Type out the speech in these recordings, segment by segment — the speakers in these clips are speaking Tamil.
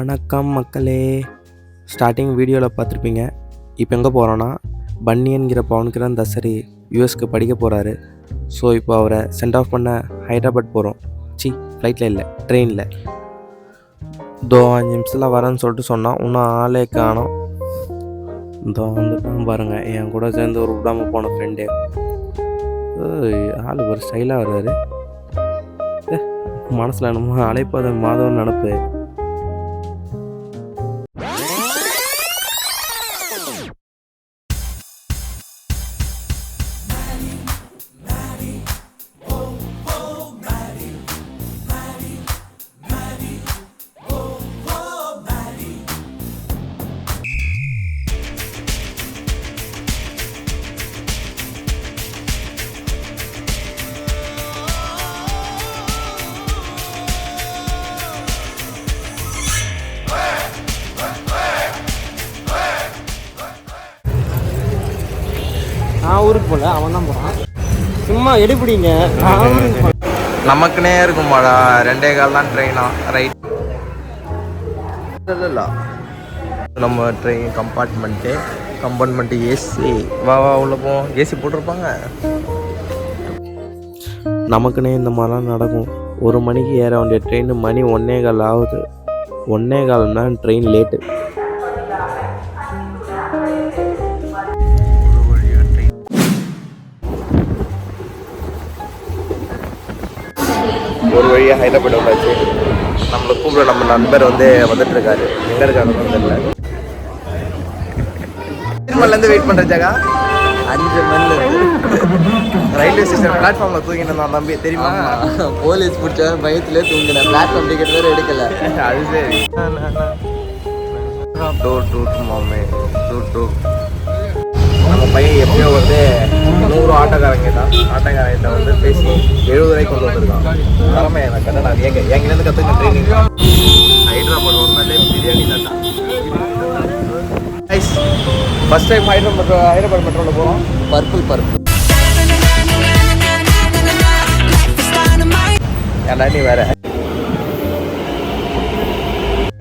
வணக்கம் மக்களே. ஸ்டார்டிங் வீடியோவில் பார்த்துருப்பீங்க. இப்போ எங்கே போகிறோன்னா, பன்னியன்கிற பவன்கிரண் தசரி யூஎஸ்க்கு படிக்க போகிறாரு. ஸோ இப்போ அவரை சென்ட் ஆஃப் பண்ண ஹைதராபாத் போகிறோம். ஃப்ளைட்டில் இல்லை, ட்ரெயினில். 5 நிமிஷத்தில் வரேன்னு சொல்லிட்டு சொன்னான். இன்னும் ஆளே காணோம். வந்துட்டான் பாருங்கள், என் கூட சேர்ந்து ஒரு விடாமல் போன ஃப்ரெண்டே. ஆள் ஒரு ஸ்டைலாக வர்றாரு. மனசில் என்னமோ அழைப்பாத மாதவன் நினப்பு. நான் ஊருக்கு போகல, அவன் தான் போகிறான். சும்மா எடுப்பிடிங்க. நமக்குனே இருக்குமாடா, 2:15 தான் ட்ரெயினா. ரைட் இல்லை, நம்ம ட்ரெயின் கம்பார்ட்மெண்ட்டு ஏசி. வா உள்ள போ, ஏசி போட்டிருப்பாங்க. நமக்குனே இந்த மாதிரிலாம் நடக்கும். 1 மணிக்கு ஏற வேண்டிய ட்ரெயின் மணி 1:15 ஆகுது. 1:15 தான் ட்ரெயின் லேட்டு. ஒரு வழியாக ஹைதராபாத் வந்தாச்சு. நம்மளை கூப்பிட நம்ம நண்பர் வந்துட்டு இருக்காரு. எங்கே இருக்காருன்னு தெரியல. திருமலேருந்து வெயிட் பண்ணுற ஜாகா 5 மணிலேருந்து ரயில்வே ஸ்டேஷன் பிளாட்ஃபார்மில் தூங்கிட்டு இருந்தான் தம்பி, தெரியுமா? போலீஸ் பிடிச்ச பயத்திலே தூங்கினேன். பிளாட்ஃபார்ம் டிக்கெட் வேறு எடுக்கல. அது சரி. நம்ம பையன் எப்பயோ 100 ஆட்டோக்காரங்கிட்ட பேசி 70 ரூபாய்க்கு கொண்டு வந்திருக்கான். தலைமை எனக்கு கட்ட நான் எங்கேருந்து கற்றுக்க ட்ரைனிங். ஹைதராபாத் வந்தாலே பிரியாணி தாண்டா. ஃபர்ஸ்ட் டைம் ஹைதராபாத் மெட்ரோவில் போகிறோம். பர்பிள் ஏன்டா நீ வேற.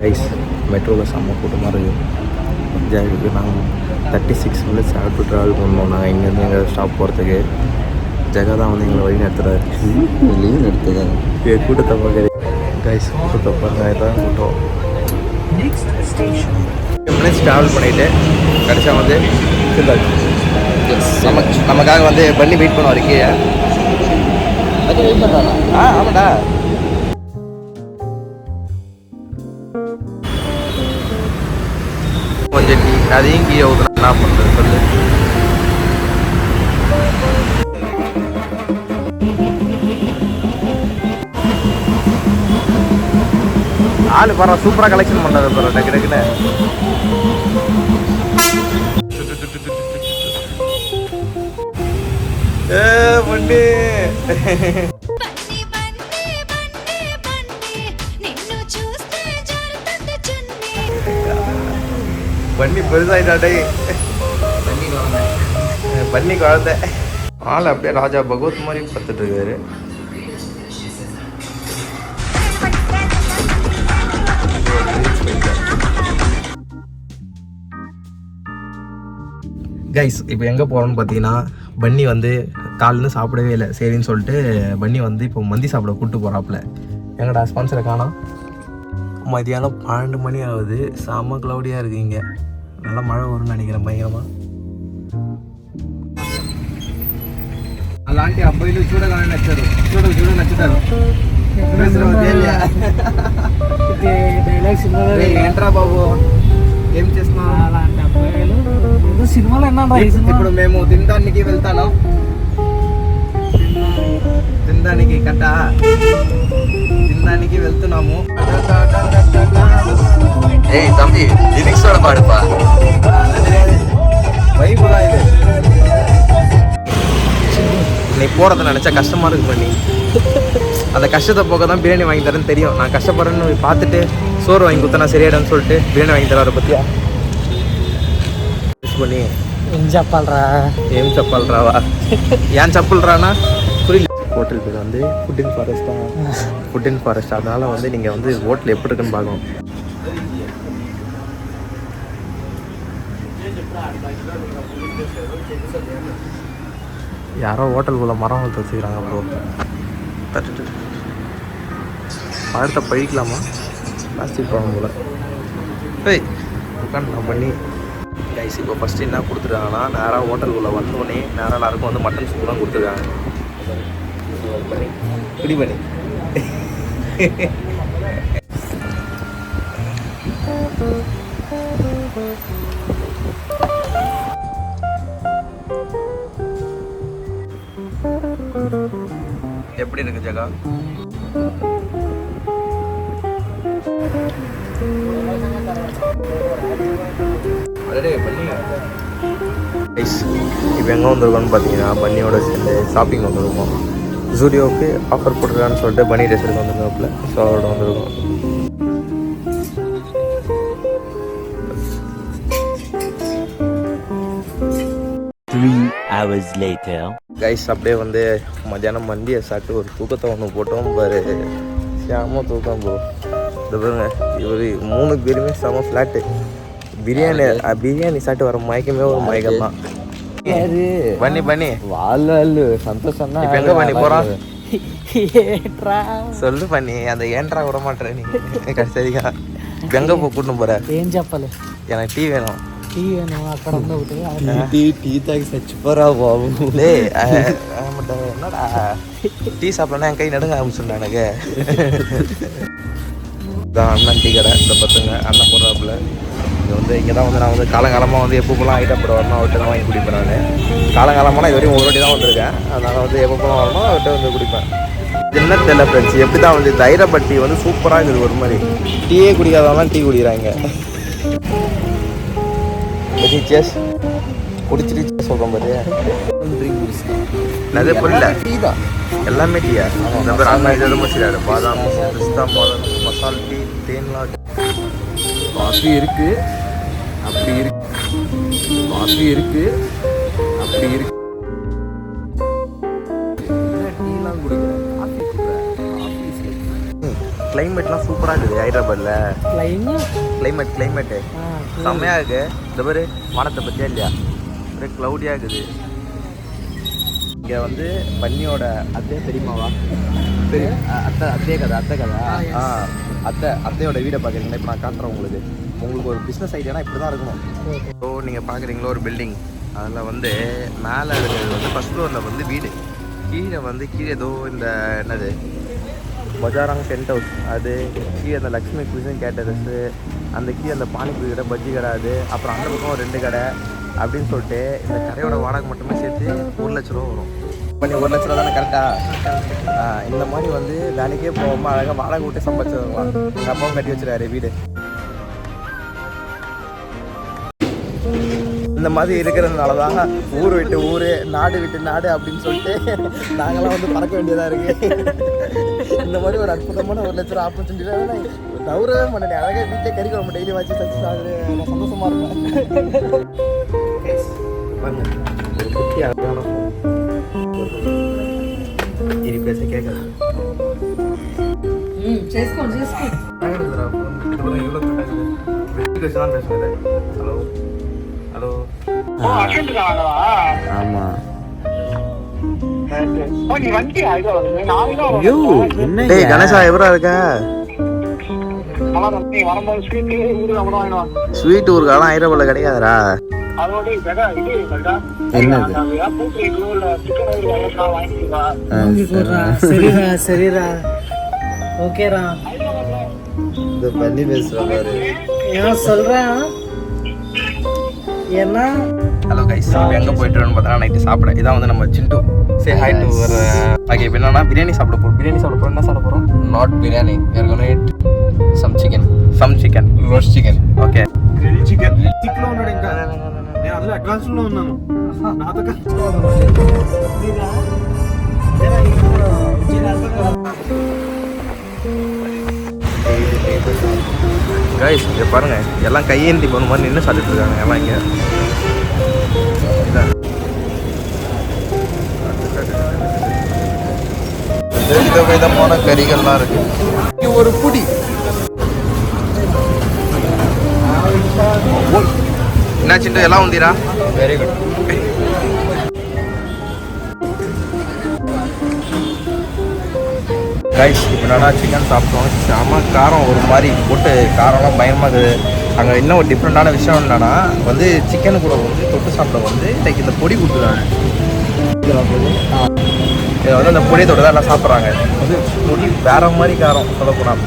ரைஸ் மெட்ரோவில் செம்ம கூட்டமாக இருக்குது. நாங்கள் 36 மினிட்ஸ் ஆட்டு ட்ராவல் பண்ணோம். நாங்கள் இங்கேருந்து எங்கள் ஸ்டாப் போகிறதுக்கு. ஜெகா தான் எங்களை வழி நடத்துகிறாரு. லீவ் நடத்துகிறாரு. கூட்டத்தை பார்க்குறது கைஸ், கூட்டத்தை பாருங்க. இதான் கூட்டம். 10 மினிட்ஸ் ட்ராவல் பண்ணிவிட்டு கடைசியாக நமக்காக பண்ணி வெயிட் பண்ண வரைக்கும். அது வெயிட் பண்ணுறாங்க. ஆமாடா. கொஞ்சம் டீ அதையும் கீழே ஊற்றுனா என்ன பண்ணுறது சொல்லு. ஆளு பாரு, சூப்பராக கலெக்ஷன் பண்ணுறது பாரு. டக்கு டக்குன்னு பண்ணு. பண்ணி பெருசாயிட்டாடே. பண்ணி குழந்தை. ஆள் அப்படியே ராஜா பகவத் மாதிரி பார்த்துட்டு இருக்காரு. கைஸ் இப்போ எங்கே போகிறோன்னு பார்த்தீங்கன்னா, பன்னி காலிலேருந்து சாப்பிடவே இல்லை. சரின்னு சொல்லிட்டு பன்னி இப்போ மந்தி சாப்பிட கூப்பிட்டு போகிறாப்புல. எங்கடா ஸ்பான்சரை காணோம். மதியானம் 12 மணி ஆகுது. செம்ம க்ளவுடியாக இருக்குது இங்கே. நல்லா மழை வரும்னு நினைக்கிறேன் பயங்கரமாக. అలాంటి అబ్బాయిలు చూడగానే నచ్చారు. నచ్చుతారు. ఏంట్రా బాబు ఏం చేస్తున్నావు? అలాంటి అబ్బాయిలు సినిమాలో అన్నా. ఇప్పుడు మేము తినడానికి వెళ్తాను. తినడానికి తినడానికి వెళ్తున్నాము. ஏய் தம்பி, லிரிக்ஸோட பாடுப்பா. வைபுடா இது. நீ போகிறத நினச்சா கஷ்டமாக இருக்கு பண்ணி. அந்த கஷ்டத்தை போக தான் பிரியாணி வாங்கி தரேன்னு தெரியும். நான் கஷ்டப்படுறேன்னு பார்த்துட்டு சோறு வாங்கி கொடுத்தா சரியாயிடும்னு சொல்லிட்டு பிரியாணி வாங்கி தர பற்றியா பண்ணி. ఏం చెప్పాలరావా? ஏன் చెప్పాలరాனா புரியல. ஹோட்டல் பேர் ஃபுட் இன் ஃபாரஸ்ட் தான். ஃபுட் இன் ஃபாரஸ்ட். அதனால் நீங்கள் ஹோட்டல் எப்படி இருக்குன்னு பார்க்கணும். யாரோ ஹோட்டலுக்குள்ள மரம் வளர்த்து வச்சுக்கிறாங்க ப்ரோ. தட்டு பழத்தை பழிக்கலாமா? பிளாஸ்டிக் பழம் போல். ஏய் உட்காந்து பண்ணி கைஸ் இப்போ ஃபஸ்ட்டு என்ன கொடுத்துருக்காங்கன்னா நேராக ஹோட்டலுக்குள்ளே வந்தோடனே நேராக எல்லாருக்கும் வந்து மட்டன் சூப் தான் கொடுத்துருக்காங்க. பண்ணி இப்படி பண்ணி எப்படி இருக்கு ஜகா? இப்போ எங்கே வந்திருக்கோன்னு பார்த்தீங்கன்னா பன்னியோட சேர்ந்து ஷாப்பிங் வந்துருக்கோம். ஜூடியோவுக்கு ஆஃபர் போட்டுருக்கான்னு சொல்லிட்டு பன்னி ட்ரெஸ் எடுக்க வந்துருக்காப்புல. ஸோ அவரோட வந்துருக்கோம். கைஸ் அப்படியே வந்து மத்தியானம் மந்தியை சாப்பிட்டு ஒரு தூக்கத்தை ஒன்று போட்டோம் பாரு. செம தூக்கம் போ. இது பாருங்க இவர் 3 பேருமே செம ஃப்ளாட்டு. பிரியாணி சாப்பிட்டு வர மயக்கமே ஒரு மயக்கம் தான். பண்ணி பண்ணி வாழ் சந்தோஷம் தான். இப்போ எங்கே பண்ணி போகிறான் சொல்லு பண்ணி. அந்த ஏன்ட்ரா விட மாட்டேற நீ கடைசியா. இப்போ எங்கே போ கூட்டின்னு போகிற? ஏஞ்சப்பல் எனக்கு டீ வேணும். டீ வேணும் அக்கறை வந்து டீ தாக்கி சச்சு போறா போகும். டேய் என்னடா டீ சாப்பிடனா என் கை நடுங்க ஆரம்பிச்சுடா எனக்கு. இதான் அண்ணன் டீ கடை. இந்த பசங்க அண்ணன் போடுறாப்புல. இது வந்து இங்கே தான் வந்து நான் வந்து காலங்காலமாக வந்து எப்போப்பெல்லாம் ஐட்டம் போட வரணும் அவர்கிட்ட தான் வாங்கி குடிப்பேன். நான் காலங்காலமாக இது வரையும் ஒரு வாட்டி தான் வந்திருக்கேன். அதனால் வந்து எப்போப்பெல்லாம் வரணும் அவர்கிட்ட வந்து குடிப்பேன். என்ன தெரியல ஃப்ரெண்ட்ஸ் எப்படி தான் வந்து தைரப்பட் டீ வந்து சூப்பராக இருக்குது. ஒரு மாதிரி டீயே குடிக்காதவங்களாம் டீ குடிக்கிறாங்க. சேஸ் குடிச்சிட்டு சொல்கிறோம் பாரு. அதே புரியல டீ தான் எல்லாமே டீயா? இந்த பேர் அண்ணா இது எதுவும் செய்யாது. பாதாம் பிஸ்தா பாதாம் மசால் டீ தேன்லாம். காஃபி இருக்கு அப்படி இருக்கு, காஃபி இருக்கு அப்படி இருக்கு. டீலாம் குடிக்கிறேன், காஃபி குடிக்கிறேன். கிளைமேட்லாம் சூப்பராக இருக்குது ஹைதராபாத்தில். கிளைமேட்டு செம்மையாக இருக்குது. இந்த மாதிரி வானத்தை பற்றியா இல்லையா? ஒரே க்ளவுடியாக இருக்குது. இங்கே வந்து பன்னியோட அத்தை தெரியுமாவா? சரி அத்தை கதை. அத்தையோட வீடை பார்க்குறீங்களா? இப்போ நான் காட்டுறேன் உங்களுக்கு ஒரு பிஸ்னஸ் ஐடியானா இப்படி தான் இருக்கணும். ஸோ நீங்கள் பார்க்குறீங்களா ஒரு பில்டிங், அதில் வந்து மேலே இருக்கிறது வந்து ஃபஸ்ட் ஃப்ளோரில் வந்து வீடு, கீழே ஏதோ இந்த என்னது பஜாராங் டென்ட் ஹவுஸ், அது கீழே அந்த லக்ஷ்மி குயிசன் கேட்டரஸு, அந்த கீழே அந்த பானிபூரி கடை, பஜ்ஜி கடை, அது அப்புறம் அந்த பக்கம் 2 கடை அப்படின்னு சொல்லிட்டு இந்த கடையோட வாடகை மட்டுமே சேர்த்து 1 லட்ச ரூபா வரும். பண்ணி 1 லட்ச ரூபா தானே கரெக்டாக? இந்த மாதிரி வந்து வேலைக்கே போகாமல் அழகாக வாடகை விட்டு சம்பாதிச்சு வருவான். எங்கள் அப்பாவும் கட்டி வச்சுருக்காரு வீடு. இந்த மாதிரி இருக்கிறதுனால தான் ஊர் விட்டு ஊர், நாடு விட்டு நாடு அப்படின்னு சொல்லிட்டு நாங்களாம் வந்து பறக்க வேண்டியதாக இருக்குது. இந்த மாதிரி ஒரு அற்புதமான 1 லட்ச ரூபா ஆப்பர்ச்சுனிட்டி தான் தவறவே மாட்டேன். அழகாக வீட்டிலே கறி குழம்பு டெய்லி வச்சு சச்சு சாப்பிடு, நான் சந்தோஷமாக இருப்பேன். ஒரு குட்டி அழகான இனி பேச கேட்காது. ஹலோ ஆமா டேய் கணேசா எப்படா இருக்க? ஸ்வீட் ஒரு காலம் ஹைதராபாத்ல கிடைக்காதுடா. என்னது? சரிடா ஓகேடா. இந்த பண்ணி பேசுற மாதிரி நான் சொல்றேன் ஏன்னா. ஹலோ கைஸ், எங்கே போயிட்டுன்னு பார்த்தா நைட்டு சாப்பிட. இதான் வந்து நம்ம சிண்டு சே ஹாய் டு ஒரு ஓகே. இப்போ என்னன்னா பிரியாணி சாப்பிட போகிறோம். என்ன சாப்பிட போகிறோம்? Not biryani, we are gonna eat some chicken roast chicken. Okay chicken chicken ఉన్నాడు. ఇంకా నేను అందులో అడ్వాన్స్ లో ఉన్నాను. నాతో கைஸ் இங்கே பாருங்க, எல்லாம் கையேந்தி போன மாதிரி நின்று சாப்பிட்டு இருக்காங்க எல்லாம் இங்கே. விதவிதமான கறிகள்லாம் இருக்கு. ஒரு புடி என்ன சிண்டு எல்லாம் உந்திரா வெரி குட். கைஸ் இப்போ என்னன்னா சிக்கன் சாப்பிட்டோம். செம காரம் ஒரு மாதிரி போட்டு காரம்லாம் பயமாக இருக்குது. அங்கே இன்னும் ஒரு டிஃப்ரெண்ட்டான விஷயம் என்னன்னா வந்து சிக்கனு கூட வந்து தொட்டு சாப்பிட வந்து லைக் இந்த பொடி கொடுத்துருக்காங்க. இதை வந்து அந்த பொடியை தொட்டு தான் எல்லாம் சாப்பிட்றாங்க. வந்து பொடி வேற மாதிரி காரம் சொல்லப்போனால்.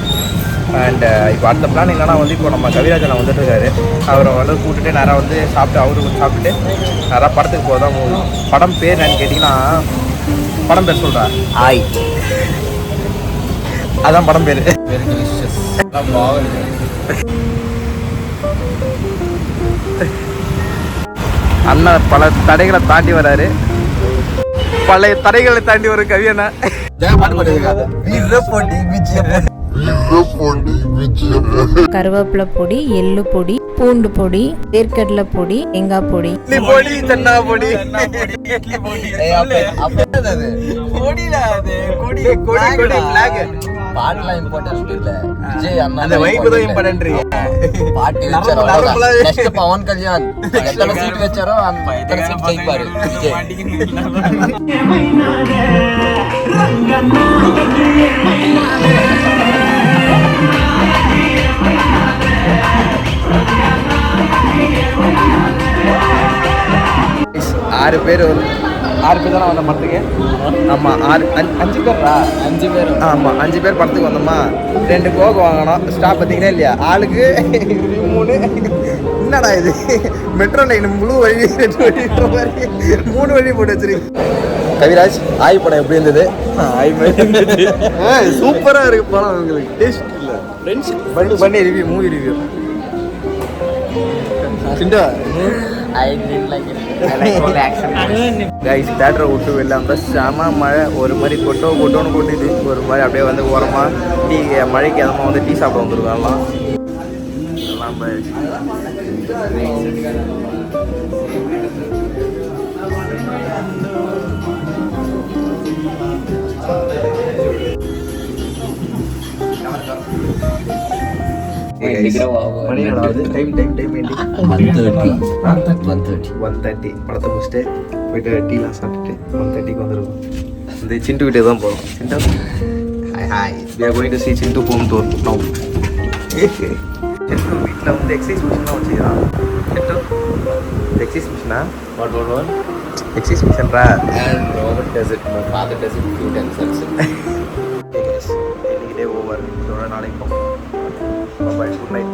அண்ட் இப்போ அடுத்த பிளான் என்னன்னா வந்து இப்போ நம்ம கவிராஜனை வந்துட்டு இருக்காரு. அவரை வந்து கூப்பிட்டுட்டு நேராக வந்து சாப்பிட்டு அவரு கொஞ்சம் சாப்பிட்டுட்டு நேராக படத்துக்கு போதான். படம் பேர் என்னன்னு கேட்டிங்கன்னா படம் பேர் சொல்கிறேன் ஆய், அதான் படம் பேர். Very delicious. பாகுபலி. அண்ணன் பல தடைகளை தாண்டி வராரு. பழைய தடைகளை தாண்டி வரும் கவி அண்ணா. பாட்டு பாடுங்க. கருவேப்பிலை பொடி, எள்ளு பொடி, பூண்டு பொடி, வேர்க்கடலை பொடி, தேங்காய் பொடி, பொடி தென்னா பொடி பாட்டுலாம் இம்பார்ட்டன்ட் இல்ல. விஜய் அண்ணா அந்த வைப் தான் இம்பார்ட்டன்ட். பாட்டு வச்சாரோ நெக்ஸ்ட் பவன் கல்யாண் எத்தனை சீட் வச்சாரோ அந்த சீட் ஜெயிப்பாரு விஜய். ஆறு பேர் தானே வந்த படத்துக்கு. ஆமாம் 5 பேர்ரா. 5 பேர். ஆமாம் 5 பேர் படத்துக்கு வந்தோமா. 2 கோக் வாங்கினோம். ஸ்டாப் பார்த்தீங்கன்னா இல்லையா ஆளுக்கு 3. என்னடா இது மெட்ரோ லைன் முழு வழி 2 வழி 3 வழி போட்டு வச்சிருக்கு. கவிராஜ் ஆய் படம் எப்படி இருந்தது? சூப்பராக இருக்கு படம். உங்களுக்கு டேஸ்ட் இல்லை ஃப்ரெண்ட்ஷிப் பண்ணி ரிவ்யூ மூவி ரிவ்யூ சிண்டா. I didn't like it. Guys தேட்டரை விட்டு வெளில வந்தால் செம மழை. ஒரு மாதிரி கொட்டோன்னு கொட்டிது. ஒரு மாதிரி அப்படியே வந்து ஓரமாக டீ மழைக்கு அதமாக வந்து டீ சாப்பிட வந்துருக்காங்களாம். டைம் 1:30 படத்தை முடிச்சுட்டு போயிட்டு டீலாம் சாப்பிட்டுட்டு 1:30க்கு வந்துருக்கோம். இந்த சிண்டு வீட்டுக்கு தான் போகிறோம். Chintu hi we are going to see Chintu home tour now. Chintu வீட்டில் வந்து எக்ஸசைஸ் மிஷின்லாம் வச்சுக்கிறான். சிண்டு எக்ஸசைஸ் மிஷினா எக்ஸசைஸ் மிஷின்ரா. And Robert does it. My father does it 2 times also. இன்னைக்கு டே ஓவர். இதோட நாளைக்கு போகும். Bye good night.